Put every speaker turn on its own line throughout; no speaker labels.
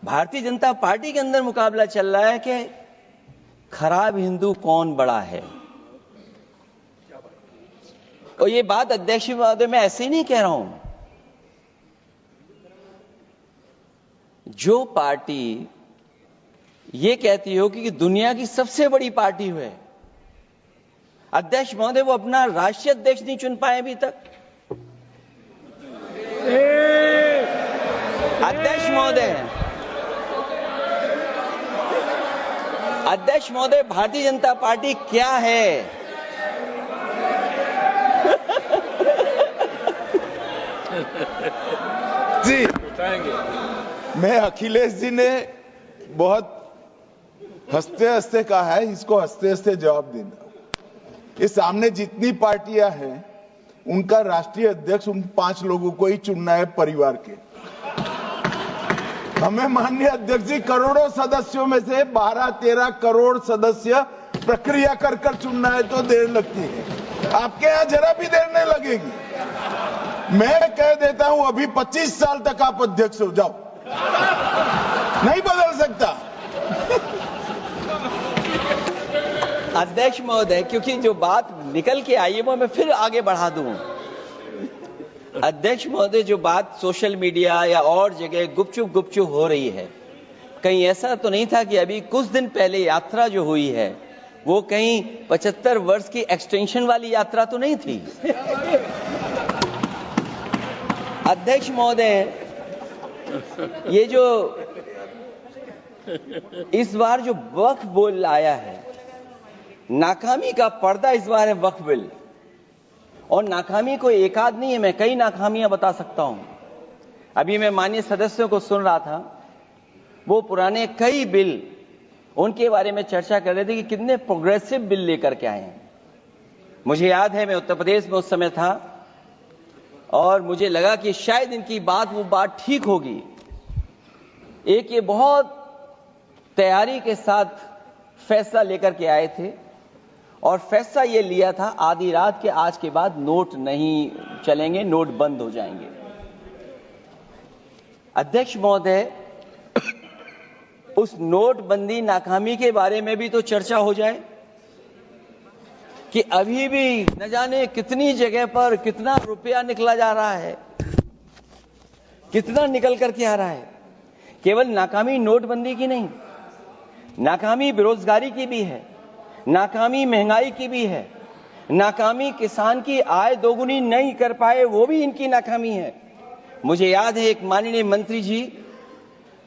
Bharatiya Janata party के अंदर मुकाबला चल रहा है कि खराब हिंदू कौन बड़ा है। और ये बात अध्यक्ष महोदय मैं ऐसे ही नहीं कह रहा हूं। जो पार्टी ये कहती हो कि दुनिया की सबसे बड़ी पार्टी है, अध्यक्ष महोदय वो अपना राष्ट्रीय अध्यक्ष नहीं चुन पाए अभी तक। अध्यक्ष महोदय भारतीय जनता पार्टी क्या है?
जी, मैं अखिलेश जी ने बहुत हंसते हंसते कहा है, इसको हंसते हंसते जवाब देना। इस सामने जितनी पार्टियां हैं उनका राष्ट्रीय अध्यक्ष उन 5 लोगों को ही चुनना है परिवार के। हमें माननीय अध्यक्ष जी करोड़ों सदस्यों में से 12-13 करोड़ सदस्य प्रक्रिया कर कर चुनना है तो देर लगती है। आपके यहां जरा भी देर नहीं लगेगी। मैं कह देता हूं अभी 25 साल तक आप अध्यक्ष हो जाओ, नहीं बदल सकता।
अध्यक्ष महोदय, क्योंकि जो बात निकल के आई है वो मैं फिर आगे बढ़ा दूं। अध्यक्ष महोदय, जो बात सोशल मीडिया या और जगह गुपचुप हो रही है, कहीं ऐसा तो नहीं था कि अभी कुछ दिन पहले यात्रा जो हुई है वो कहीं 75 वर्ष की एक्सटेंशन वाली यात्रा तो नहीं थी। अध्यक्ष महोदय, ये जो इस बार जो वक्फ बिल आया है, नाकामी का पर्दा इस बार है वक्फ बिल। और नाकामी कोई एक आध नहीं है, मैं कई नाकामियां बता सकता हूं। अभी मैं माननीय सदस्यों को सुन रहा था, वो पुराने कई बिल उनके बारे में चर्चा कर रहे थे कि कितने प्रोग्रेसिव बिल लेकर के आए हैं। मुझे याद है मैं उत्तर प्रदेश में उस समय था और मुझे लगा कि शायद इनकी वो बात ठीक होगी। एक ये बहुत तैयारी के साथ फैसला लेकर के आए थे और फैसला ये लिया था आधी रात के आज के बाद नोट नहीं चलेंगे, नोट बंद हो जाएंगे। अध्यक्ष महोदय, उस नोटबंदी नाकामी के बारे में भी तो चर्चा हो जाए कि अभी भी न जाने कितनी जगह पर कितना रुपया निकला जा रहा है, कितना निकल करके आ रहा है। केवल नाकामी नोटबंदी की नहीं, नाकामी बेरोजगारी की भी है, नाकामी महंगाई की भी है, नाकामी किसान की आय दोगुनी नहीं कर पाए वो भी इनकी नाकामी है। मुझे याद है एक माननीय मंत्री जी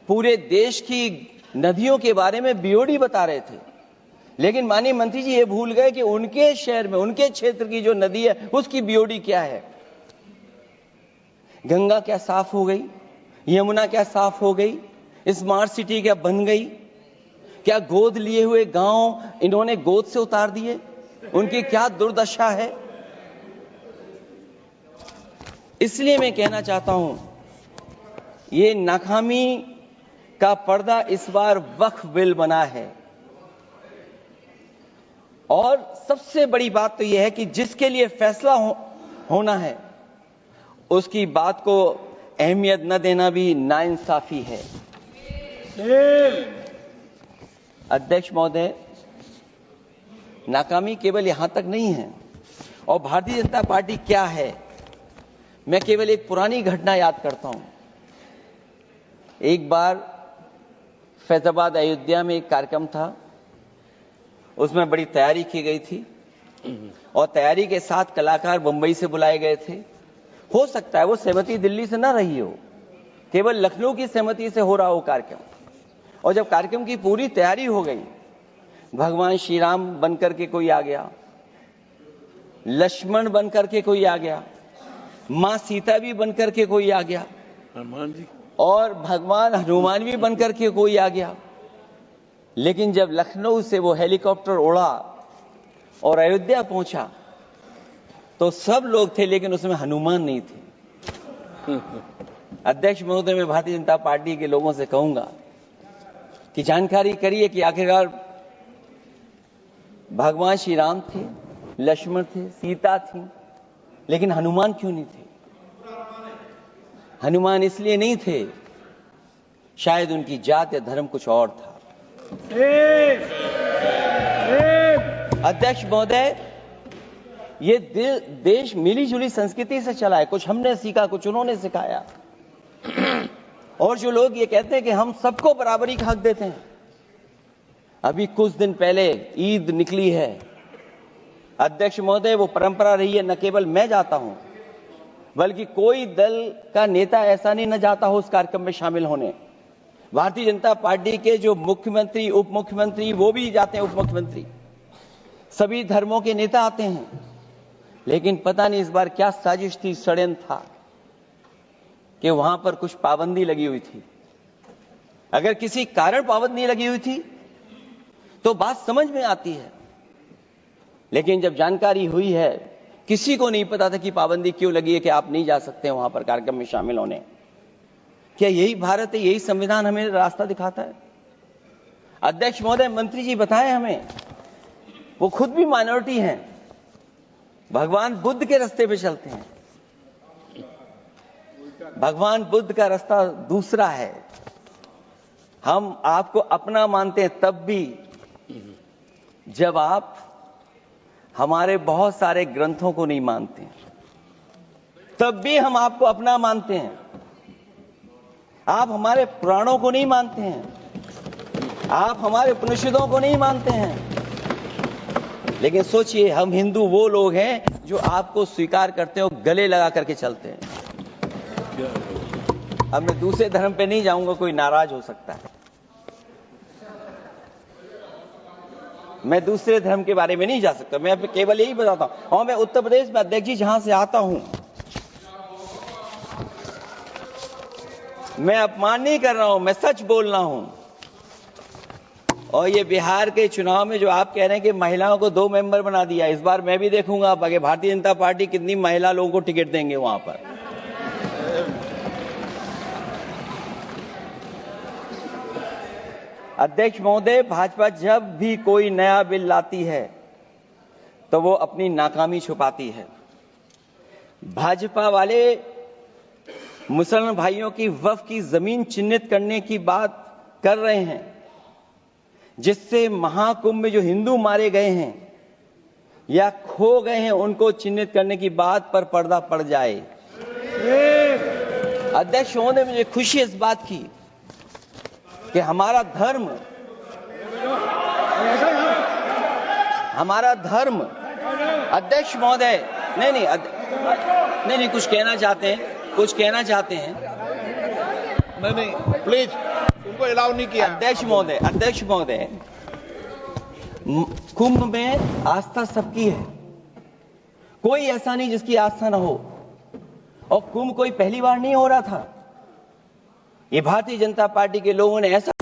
पूरे देश की नदियों के बारे में बीओडी बता रहे थे, लेकिन माननीय मंत्री जी ये भूल गए कि उनके शहर में, उनके क्षेत्र की जो नदी है उसकी बीओडी क्या है। गंगा क्या साफ हो गई, यमुना क्या साफ हो गई, स्मार्ट सिटी क्या बन गई, क्या गोद लिए हुए गांव इन्होंने गोद से उतार दिए, उनकी क्या दुर्दशा है। इसलिए मैं कहना चाहता हूं, ये नाकामी का पर्दा इस बार वक्फ बिल बना है। और सबसे बड़ी बात तो यह है कि जिसके लिए फैसला होना है उसकी बात को अहमियत न देना भी नाइंसाफी है। अध्यक्ष महोदय, नाकामी केवल यहां तक नहीं है। और भारतीय जनता पार्टी क्या है, मैं केवल एक पुरानी घटना याद करता हूं। एक बार फैजाबाद अयोध्या में एक कार्यक्रम था, उसमें बड़ी तैयारी की गई थी और तैयारी के साथ कलाकार मुंबई से बुलाए गए थे। हो सकता है वो सहमति दिल्ली से ना रही हो, केवल लखनऊ की सहमति से हो रहा हो कार्यक्रम। और जब कार्यक्रम की पूरी तैयारी हो गई, भगवान श्री राम बनकर के कोई आ गया, लक्ष्मण बनकर के कोई आ गया, मां सीता भी बनकर के कोई आ गया, हनुमान जी, और भगवान हनुमान भी बनकर के कोई आ गया। लेकिन जब लखनऊ से वो हेलीकॉप्टर उड़ा और अयोध्या पहुंचा तो सब लोग थे, लेकिन उसमें हनुमान नहीं थे। अध्यक्ष महोदय, मैं भारतीय जनता पार्टी के लोगों से कहूंगा कि जानकारी करिए कि आखिरकार भगवान श्री राम थे, लक्ष्मण थे, सीता थी, लेकिन हनुमान क्यों नहीं थे? हनुमान इसलिए नहीं थे, शायद उनकी जात या धर्म कुछ और था। अध्यक्ष महोदय, ये देश मिली जुली संस्कृति से चला है। कुछ हमने सीखा, कुछ उन्होंने सिखाया। और जो लोग ये कहते हैं कि हम सबको बराबरी का हक देते हैं, अभी कुछ दिन पहले ईद निकली है अध्यक्ष महोदय, वो परंपरा रही है, न केवल मैं जाता हूं बल्कि कोई दल का नेता ऐसा नहीं न जाता हो उस कार्यक्रम में शामिल होने। भारतीय जनता पार्टी के जो मुख्यमंत्री, उप मुख्यमंत्री, वो भी जाते हैं, उप मुख्यमंत्री, सभी धर्मों के नेता आते हैं। लेकिन पता नहीं इस बार क्या साजिश थी, षड्यंत्र था कि वहां पर कुछ पाबंदी लगी हुई थी। अगर किसी कारण पाबंदी लगी हुई थी तो बात समझ में आती है, लेकिन जब जानकारी हुई है, किसी को नहीं पता था कि पाबंदी क्यों लगी है कि आप नहीं जा सकते वहां पर कार्यक्रम में शामिल होने। क्या यही भारत है, यही संविधान हमें रास्ता दिखाता है? अध्यक्ष महोदय, मंत्री जी बताएं हमें, वो खुद भी माइनॉरिटी हैं, भगवान बुद्ध के रास्ते पे चलते हैं। भगवान बुद्ध का रास्ता दूसरा है। हम आपको अपना मानते हैं तब भी जब आप हमारे बहुत सारे ग्रंथों को नहीं मानते, तब भी हम आपको अपना मानते हैं। आप हमारे पुराणों को नहीं मानते हैं, आप हमारे उपनिषदों को नहीं मानते हैं। लेकिन सोचिए, हम हिंदू वो लोग हैं जो आपको स्वीकार करते हैं और गले लगा करके चलते हैं। अब मैं दूसरे धर्म पे नहीं जाऊंगा, कोई नाराज हो सकता है। मैं दूसरे धर्म के बारे में नहीं जा सकता, मैं केवल यही बताता हूं। और मैं उत्तर प्रदेश में अध्यक्ष जी जहां से आता हूं, मैं अपमान नहीं कर रहा हूं, मैं सच बोल रहा हूं। और ये बिहार के चुनाव में जो आप कह रहे हैं कि महिलाओं को 2 मेंबर बना दिया, इस बार मैं भी देखूंगा आगे भारतीय जनता पार्टी कितनी महिला लोगों को टिकट देंगे वहां पर। अध्यक्ष महोदय, भाजपा जब भी कोई नया बिल लाती है तो वो अपनी नाकामी छुपाती है। भाजपा वाले मुसलमान भाइयों की वक्फ की जमीन चिन्हित करने की बात कर रहे हैं, जिससे महाकुंभ में जो हिंदू मारे गए हैं या खो गए हैं उनको चिन्हित करने की बात पर पर्दा पड़ जाए। अध्यक्ष महोदय, मुझे खुशी इस बात की कि हमारा धर्म अध्यक्ष महोदय, नहीं कुछ कहना चाहते हैं।
नहीं प्लीज, उनको अलाउ नहीं किया।
अध्यक्ष महोदय, कुंभ में आस्था सबकी है, कोई ऐसा नहीं जिसकी आस्था ना हो। और कुंभ कोई पहली बार नहीं हो रहा था, ये भारतीय जनता पार्टी के लोगों ने ऐसा